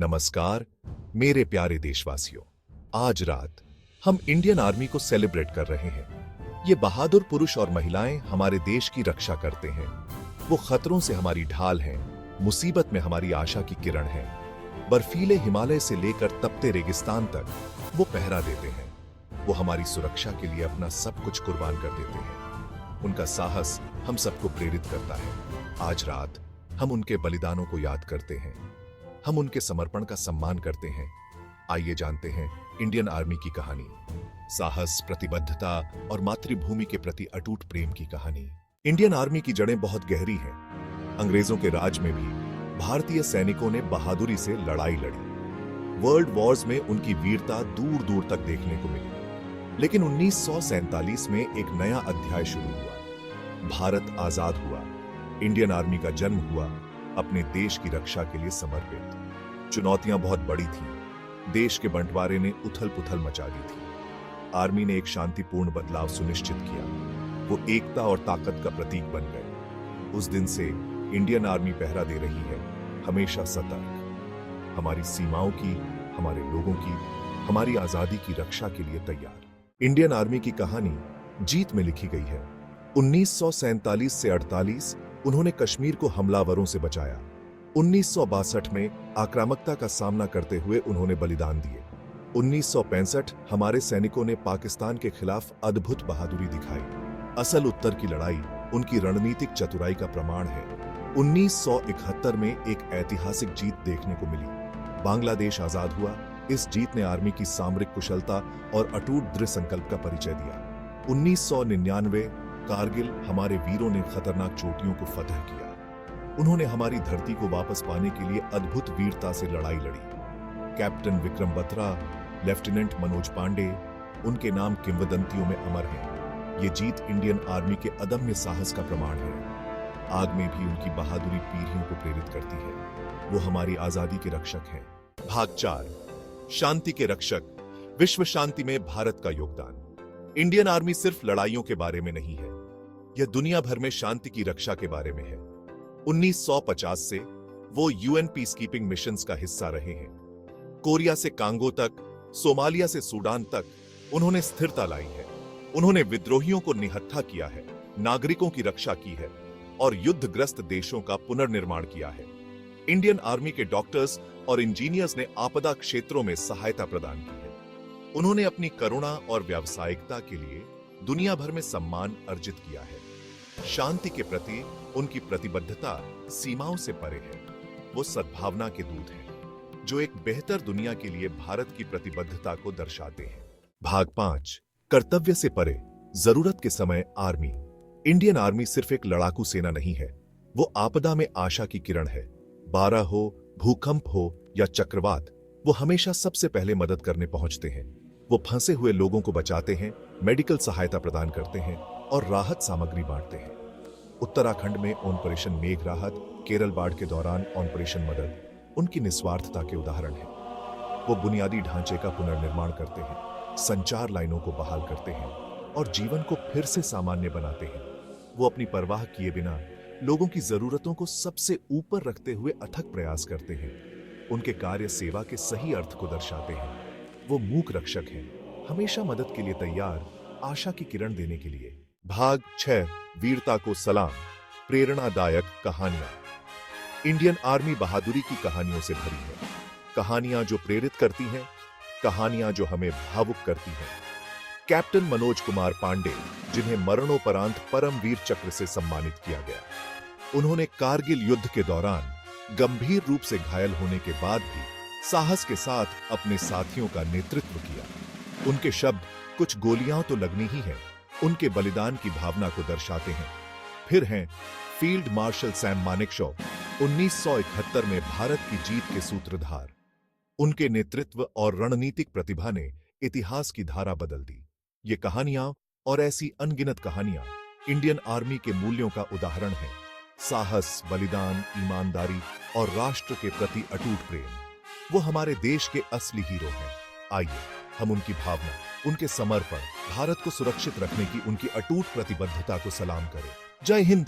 नमस्कार मेरे प्यारे देशवासियों। आज रात हम इंडियन आर्मी को सेलिब्रेट कर रहे हैं। ये बहादुर पुरुष और महिलाएं हमारे देश की रक्षा करते हैं। वो खतरों से हमारी ढाल हैं, मुसीबत में हमारी आशा की किरण है। बर्फीले हिमालय से लेकर तपते रेगिस्तान तक वो पहरा देते हैं। वो हमारी सुरक्षा के लिए अपना सब कुछ कुर्बान कर देते हैं। उनका साहस हम सबको प्रेरित करता है। आज रात हम उनके बलिदानों को याद करते हैं, हम उनके समर्पण का सम्मान करते हैं। आइए जानते हैं इंडियन आर्मी की कहानी, साहस, प्रतिबद्धता और मातृभूमि के प्रति अटूट प्रेम की कहानी। इंडियन आर्मी की जड़ें बहुत गहरी हैं। अंग्रेजों के राज में भी भारतीय सैनिकों ने बहादुरी से लड़ाई लड़ी। वर्ल्ड वॉर्स में उनकी वीरता दूर दूर तक देखने को मिली। लेकिन 1947 में एक नया अध्याय शुरू हुआ। भारत आजाद हुआ, इंडियन आर्मी का जन्म हुआ, अपने देश की रक्षा के लिए समर्पित। चुनौतियां बहुत बड़ी थीं। देश के बंटवारे ने उथल पुथल मचा दी थी। आर्मी ने एक शांतिपूर्ण बदलाव सुनिश्चित किया। वो एकता और ताकत का प्रतीक बन गए। उस दिन से इंडियन आर्मी पहरा दे रही है, हमेशा सतर्क, हमारी सीमाओं की, हमारे लोगों की, हमारी आजादी की रक्षा के लिए तैयार। इंडियन आर्मी की कहानी जीत में लिखी गई है। 1947 से 48 उन्होंने कश्मीर को हमलावरों से बचाया। 1962 में आक्रामकता का सामना करते हुए उन्होंने बलिदान दिए। 1965 हमारे सैनिकों ने पाकिस्तान के खिलाफ अद्भुत बहादुरी दिखाई। असल उत्तर की लड़ाई उनकी रणनीतिक चतुराई का प्रमाण है। 1971 में एक ऐतिहासिक जीत देखने को मिली। बांग्लादेश आजाद हुआ। इस जीत ने आर्मी की सामरिक कुशलता और अटूट दृढ़ संकल्प का परिचय दिया। 1999 कारगिल हमारे वीरों ने खतरनाक चोटियों को फतह किया। उन्होंने हमारी धरती को वापस पाने के लिए अद्भुत वीरता से लड़ाई लड़ी। कैप्टन विक्रम बत्रा, लेफ्टिनेंट मनोज पांडे, उनके नाम किंवदंतियों में अमर हैं। ये जीत इंडियन आर्मी के अदम्य साहस का प्रमाण है। आग में भी उनकी बहादुरी पीढ़ियों को प्रेरित करती है। वो हमारी आजादी के रक्षक हैं। भाग 4, शांति के रक्षक, विश्व शांति में भारत का योगदान। इंडियन आर्मी सिर्फ लड़ाइयों के बारे में नहीं है, यह दुनिया भर में शांति की रक्षा के बारे में है। 1950 से वो यूएन पीसकीपिंग मिशंस का हिस्सा रहे हैं। कोरिया से कांगो तक, सोमालिया से सूडान तक उन्होंने स्थिरता लाई है। उन्होंने विद्रोहियों को निहत्था किया है, नागरिकों की रक्षा की है और युद्धग्रस्त देशों का पुनर्निर्माण किया है। इंडियन आर्मी के डॉक्टर्स और इंजीनियर्स ने आपदा क्षेत्रों में सहायता प्रदान की है। उन्होंने अपनी करुणा और व्यावसायिकता के लिए दुनिया भर में सम्मान अर्जित किया है। शांति के प्रति उनकी प्रतिबद्धता सीमाओं से परे है। वो सद्भावना के दूत हैं, जो एक बेहतर दुनिया के लिए भारत की प्रतिबद्धता को दर्शाते हैं। भाग 5, कर्तव्य से परे, जरूरत के समय आर्मी। इंडियन आर्मी सिर्फ एक लड़ाकू सेना नहीं है, वो आपदा में आशा की किरण है। बाढ़ हो, भूकंप हो या चक्रवात, वो हमेशा सबसे पहले मदद करने पहुंचते हैं। वो फंसे हुए लोगों को बचाते हैं, मेडिकल सहायता प्रदान करते हैं और राहत सामग्री बांटते हैं। उत्तराखंड में ऑपरेशन मेघ राहत, केरल बाढ़ के दौरान ऑपरेशन मदद उनकी निस्वार्थता के उदाहरण हैं। वो बुनियादी ढांचे का पुनर्निर्माण करते हैं, संचार लाइनों को बहाल करते हैं और जीवन को फिर से सामान्य बनाते हैं। वो अपनी परवाह किए बिना लोगों की जरूरतों को सबसे ऊपर रखते हुए अथक प्रयास करते हैं। उनके कार्य सेवा के सही अर्थ को दर्शाते हैं। वो मूक रक्षक हैं, हमेशा मदद के लिए तैयार, आशा की किरण देने के लिए। भाग 6, वीरता को सलाम, प्रेरणादायक कहानियां। इंडियन आर्मी बहादुरी की कहानियों से भरी है। कहानियां जो प्रेरित करती हैं, कहानियां जो हमें भावुक करती हैं। कैप्टन मनोज कुमार पांडे, जिन्हें मरणोपरांत परमवीर चक्र से सम्मानित किया गया। उन्होंने कारगिल युद्ध के दौरान गंभीर रूप से घायल होने के बाद भी साहस के साथ अपने साथियों का नेतृत्व किया। उनके शब्द कुछ गोलियां तो लगनी ही हैं, उनके बलिदान की भावना को दर्शाते हैं। फिर हैं फील्ड मार्शल सैम मानेकशॉ, 1971 में भारत की जीत के सूत्रधार। उनके नेतृत्व और रणनीतिक प्रतिभा ने इतिहास की धारा बदल दी। ये कहानियां और ऐसी अनगिनत कहानियां इंडियन आर्मी के मूल्यों का उदाहरण हैं। साहस, बलिदान, ईमानदारी और राष्ट्र के प्रति अटूट प्रेम, वो हमारे देश के असली हीरो हैं। आइए हम उनकी भावना, उनके समर्पण, भारत को सुरक्षित रखने की उनकी अटूट प्रतिबद्धता को सलाम करें। जय हिंद।